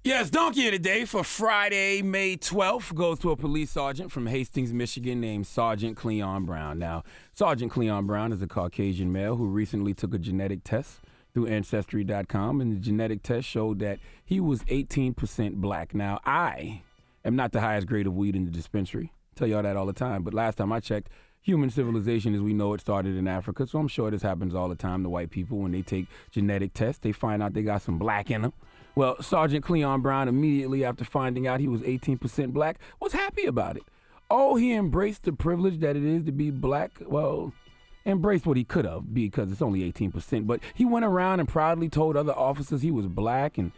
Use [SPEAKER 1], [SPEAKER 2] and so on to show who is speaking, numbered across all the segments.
[SPEAKER 1] Yes, Donkey of the Day for Friday, May 12th goes to a police sergeant from Hastings, Michigan named Sergeant Cleon Brown. Now, Sergeant Cleon Brown is a Caucasian male who recently took a genetic test through ancestry.com, and the genetic test showed that he was 18% black. Now, I am not the highest grade of weed in the dispensary. I tell y'all that all the time, but last time I checked, human civilization as we know it started in Africa, so I'm sure this happens all the time to white people. When they take genetic tests, they find out they got some black in them. Well, Sergeant Cleon Brown, immediately after finding out he was 18% black, was happy about it. Oh, he embraced the privilege that it is to be black. Well, embraced what he could have because it's only 18%. But he went around and proudly told other officers he was black, and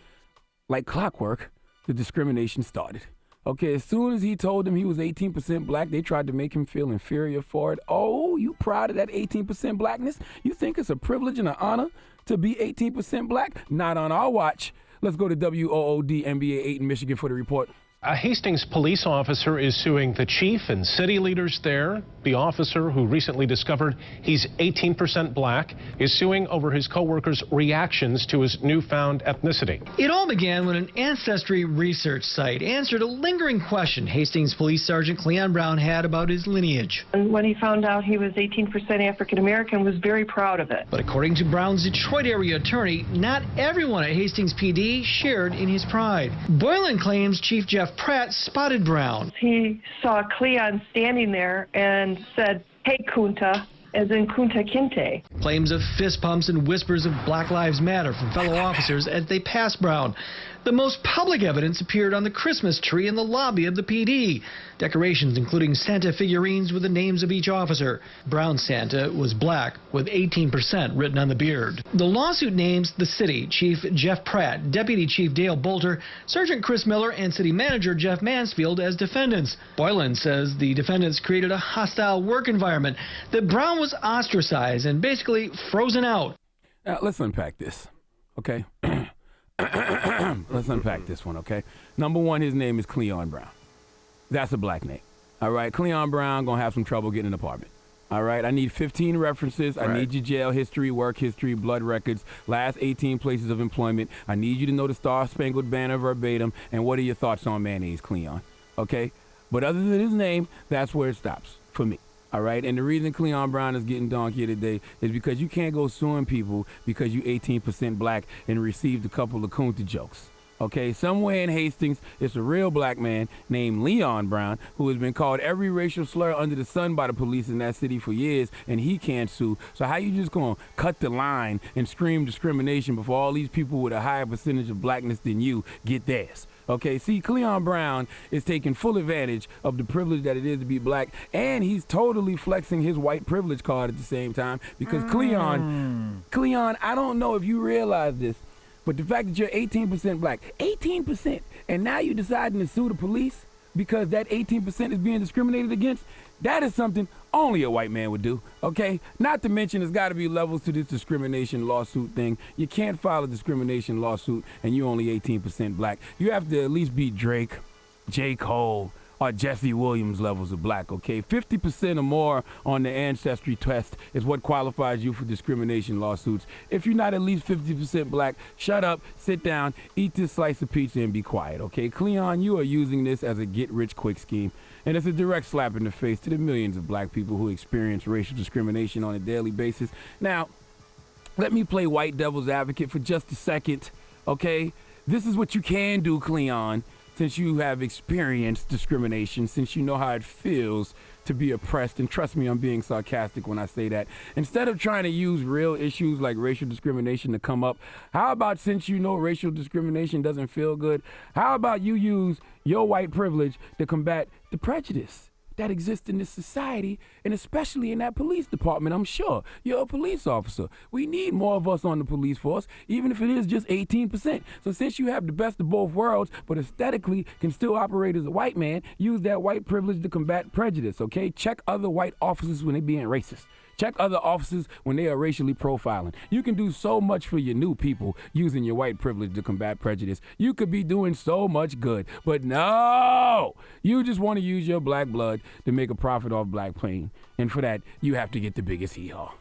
[SPEAKER 1] like clockwork, the discrimination started. Okay, as soon as he told them he was 18% black, they tried to make him feel inferior for it. Oh, you proud of that 18% blackness? You think it's a privilege and an honor to be 18% black? Not on our watch. Let's go to WOOD NBA 8 in Michigan for the report.
[SPEAKER 2] A Hastings police officer is suing the chief and city leaders there. The officer, who recently discovered he's 18% black, is suing over his co-workers' reactions to his newfound ethnicity.
[SPEAKER 3] It all began when an ancestry research site answered a lingering question Hastings Police Sergeant Cleon Brown had about his lineage.
[SPEAKER 4] And when he found out he was 18% African American, was very proud of it.
[SPEAKER 3] But according to Brown's Detroit area attorney, not everyone at Hastings PD shared in his pride. Boylan claims Chief Jeff Pratt spotted Brown.
[SPEAKER 4] He saw Cleon standing there and said, "Hey, Kunta," as in Kunta Kinte.
[SPEAKER 3] Claims of fist pumps and whispers of Black Lives Matter from fellow officers as they passed Brown. The most public evidence appeared on the Christmas tree in the lobby of the PD. Decorations including Santa figurines with the names of each officer. Brown's Santa was black with 18% written on the beard. The lawsuit names the city, Chief Jeff Pratt, Deputy Chief Dale Bolter, Sergeant Chris Miller, and City Manager Jeff Mansfield as defendants. Boylan says the defendants created a hostile work environment, that Brown was ostracized and basically frozen out.
[SPEAKER 1] Now, let's unpack this, okay? Let's unpack this one, okay? Number one, his name is Cleon Brown. That's a black name, all right? Cleon Brown gonna have some trouble getting an apartment, all right? I need 15 references. I need your jail history, work history, blood records, last 18 places of employment. I need you to know the Star-Spangled Banner verbatim, and what are your thoughts on mayonnaise, Cleon, okay? But other than his name, that's where it stops for me. All right, and the reason Cleon Brown is getting donkey today is because you can't go suing people because you 18% black and received a couple of Kunta jokes. Okay, somewhere in Hastings, it's a real black man named Leon Brown who has been called every racial slur under the sun by the police in that city for years, and he can't sue. So how you just gonna cut the line and scream discrimination before all these people with a higher percentage of blackness than you get theirs? Okay, see, Cleon Brown is taking full advantage of the privilege that it is to be black, and he's totally flexing his white privilege card at the same time because Cleon, I don't know if you realize this, but the fact that you're 18% black, 18%, and now you're deciding to sue the police because that 18% is being discriminated against, that is something only a white man would do, okay? Not to mention there's got to be levels to this discrimination lawsuit thing. You can't file a discrimination lawsuit and you're only 18% black. You have to at least be Drake, J. Cole, or Jesse Williams levels of black, okay? 50% or more on the ancestry test is what qualifies you for discrimination lawsuits. If you're not at least 50% black, shut up, sit down, eat this slice of pizza, and be quiet, okay? Cleon, you are using this as a get-rich-quick scheme, and it's a direct slap in the face to the millions of black people who experience racial discrimination on a daily basis. Now, let me play white devil's advocate for just a second, okay? This is what you can do, Cleon, since you have experienced discrimination, since you know how it feels to be oppressed, and trust me, I'm being sarcastic when I say that. Instead of trying to use real issues like racial discrimination to come up, how about, since you know racial discrimination doesn't feel good, how about you use your white privilege to combat the prejudice that exists in this society, and especially in that police department? I'm sure you're a police officer. We need more of us on the police force, even if it is just 18%. So since you have the best of both worlds, but aesthetically can still operate as a white man, use that white privilege to combat prejudice, okay? Check other white officers when they're being racist. Check other officers when they are racially profiling. You can do so much for your new people using your white privilege to combat prejudice. You could be doing so much good, but no! You just want to use your black blood to make a profit off black pain. And for that, you have to get the biggest hee-haw.